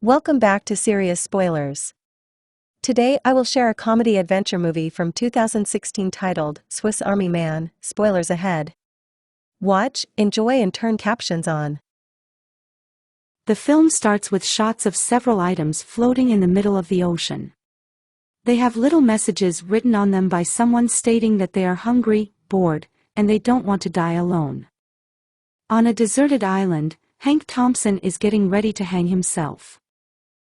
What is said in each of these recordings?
Welcome back to Serious Spoilers. Today I will share a comedy adventure movie from 2016 titled Swiss Army Man. Spoilers ahead. Watch, enjoy and turn captions on. The film starts with shots of several items floating in the middle of the ocean. They have little messages written on them by someone stating that they are hungry, bored, and they don't want to die alone. On a deserted island, Hank Thompson is getting ready to hang himself.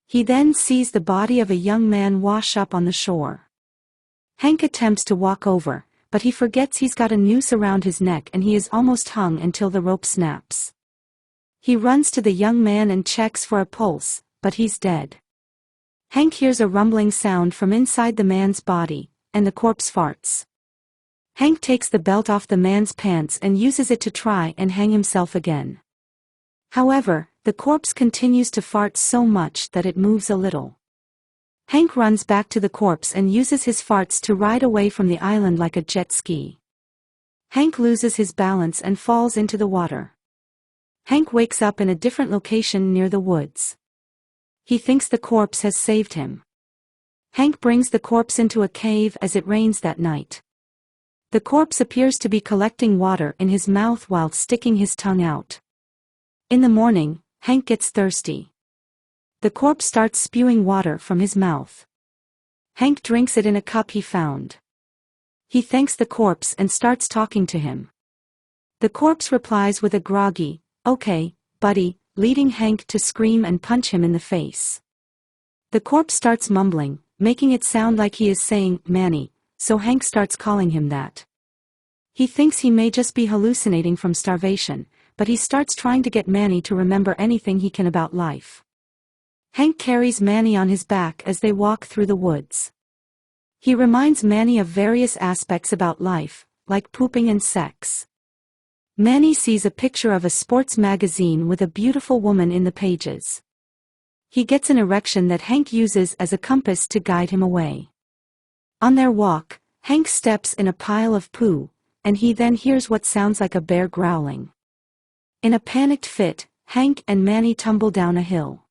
He then sees the body of a young man wash up on the shore. Hank attempts to walk over, but he forgets he's got a noose around his neck and he is almost hung until the rope snaps. He runs to the young man and checks for a pulse, but he's dead. Hank hears a rumbling sound from inside the man's body, and the corpse farts. Hank takes the belt off the man's pants and uses it to try and hang himself again. However, the corpse continues to fart so much that it moves a little. Hank runs back to the corpse and uses his farts to ride away from the island like a jet ski. Hank loses his balance and falls into the water. Hank wakes up in a different location near the woods. He thinks the corpse has saved him. Hank brings the corpse into a cave as it rains that night. The corpse appears to be collecting water in his mouth while sticking his tongue out. In the morning, Hank gets thirsty. The corpse starts spewing water from his mouth. Hank drinks it in a cup he found. He thanks the corpse and starts talking to him. The corpse replies with a groggy, "Okay, buddy," leading Hank to scream and punch him in the face. The corpse starts mumbling, making it sound like he is saying, "Manny," so Hank starts calling him that. He thinks he may just be hallucinating from starvation, but he starts trying to get Manny to remember anything he can about life. Hank carries Manny on his back as they walk through the woods. He reminds Manny of various aspects about life, like pooping and sex. Manny sees a picture of a sports magazine with a beautiful woman in the pages. He gets an erection that Hank uses as a compass to guide him away. On their walk, Hank steps in a pile of poo, and he then hears what sounds like a bear growling. In a panicked fit, Hank and Manny tumble down a hill.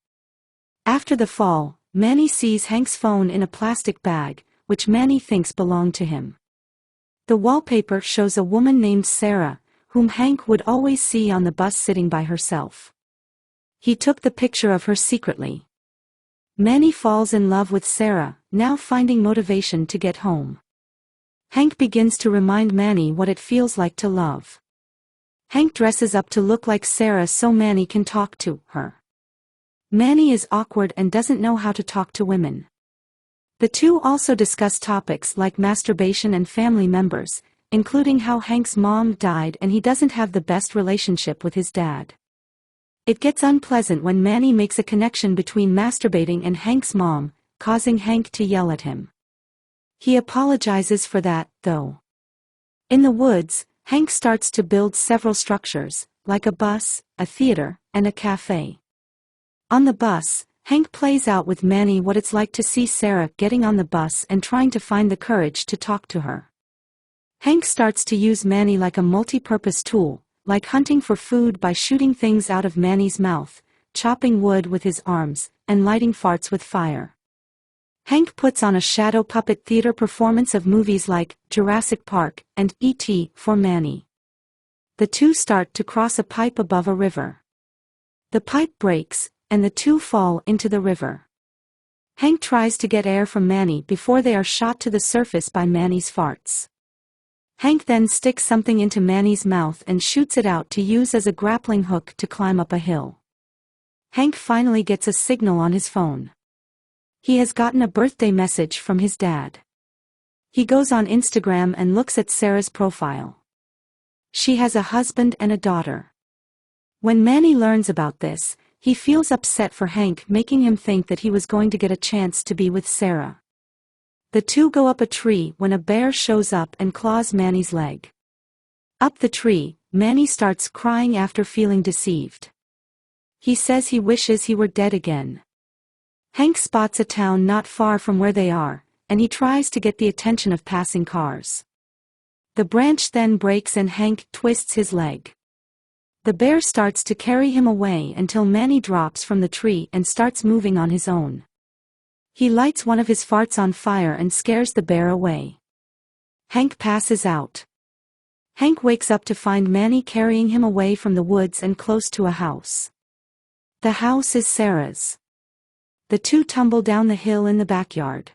After the fall, Manny sees Hank's phone in a plastic bag, which Manny thinks belonged to him. The wallpaper shows a woman named Sarah, whom Hank would always see on the bus sitting by herself. He took the picture of her secretly. Manny falls in love with Sarah, now finding motivation to get home. Hank begins to remind Manny what it feels like to love. Hank dresses up to look like Sarah so Manny can talk to her. Manny is awkward and doesn't know how to talk to women. The two also discuss topics like masturbation and family members, including how Hank's mom died and he doesn't have the best relationship with his dad. It gets unpleasant when Manny makes a connection between masturbating and Hank's mom, causing Hank to yell at him. He apologizes for that, though. In the woods, Hank starts to build several structures, like a bus, a theater, and a cafe. On the bus, Hank plays out with Manny what it's like to see Sarah getting on the bus and trying to find the courage to talk to her. Hank starts to use Manny like a multi-purpose tool, like hunting for food by shooting things out of Manny's mouth, chopping wood with his arms, and lighting farts with fire. Hank puts on a shadow puppet theater performance of movies like Jurassic Park and E.T. for Manny. The two start to cross a pipe above a river. The pipe breaks, and the two fall into the river. Hank tries to get air from Manny before they are shot to the surface by Manny's farts. Hank then sticks something into Manny's mouth and shoots it out to use as a grappling hook to climb up a hill. Hank finally gets a signal on his phone. He has gotten a birthday message from his dad. He goes on Instagram and looks at Sarah's profile. She has a husband and a daughter. When Manny learns about this, he feels upset for Hank, making him think that he was going to get a chance to be with Sarah. The two go up a tree when a bear shows up and claws Manny's leg. Up the tree, Manny starts crying after feeling deceived. He says he wishes he were dead again. Hank spots a town not far from where they are, and he tries to get the attention of passing cars. The branch then breaks and Hank twists his leg. The bear starts to carry him away until Manny drops from the tree and starts moving on his own. He lights one of his farts on fire and scares the bear away. Hank passes out. Hank wakes up to find Manny carrying him away from the woods and close to a house. The house is Sarah's. The two tumble down the hill in the backyard.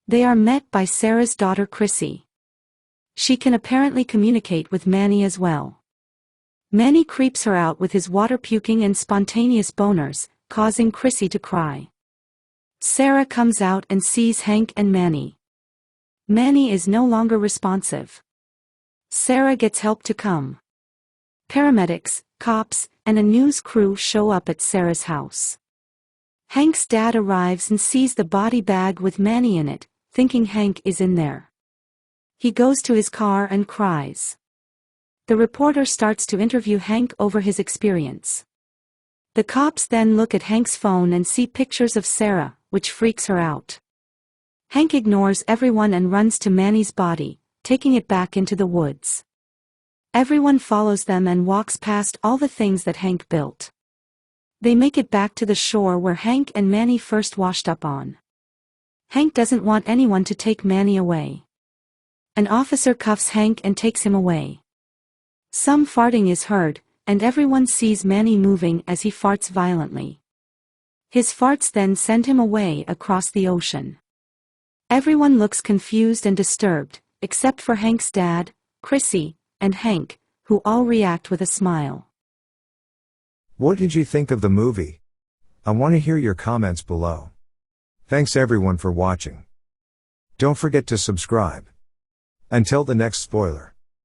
They are met by Sarah's daughter Chrissy. She can apparently communicate with Manny as well. Manny creeps her out with his water-puking and spontaneous boners, causing Chrissy to cry. Sarah comes out and sees Hank and Manny. Manny is no longer responsive. Sarah gets help to come. Paramedics, cops, and a news crew show up at Sarah's house. Hank's dad arrives and sees the body bag with Manny in it, thinking Hank is in there. He goes to his car and cries. The reporter starts to interview Hank over his experience. The cops then look at Hank's phone and see pictures of Sarah, which freaks her out. Hank ignores everyone and runs to Manny's body, taking it back into the woods. Everyone follows them and walks past all the things that Hank built. They make it back to the shore where Hank and Manny first washed up on. Hank doesn't want anyone to take Manny away. An officer cuffs Hank and takes him away. Some farting is heard, and everyone sees Manny moving as he farts violently. His farts then send him away across the ocean. Everyone looks confused and disturbed, except for Hank's dad, Chrissy, and Hank, who all react with a smile. What did you think of the movie? I want to hear your comments below. Thanks everyone for watching. Don't forget to subscribe. Until the next spoiler.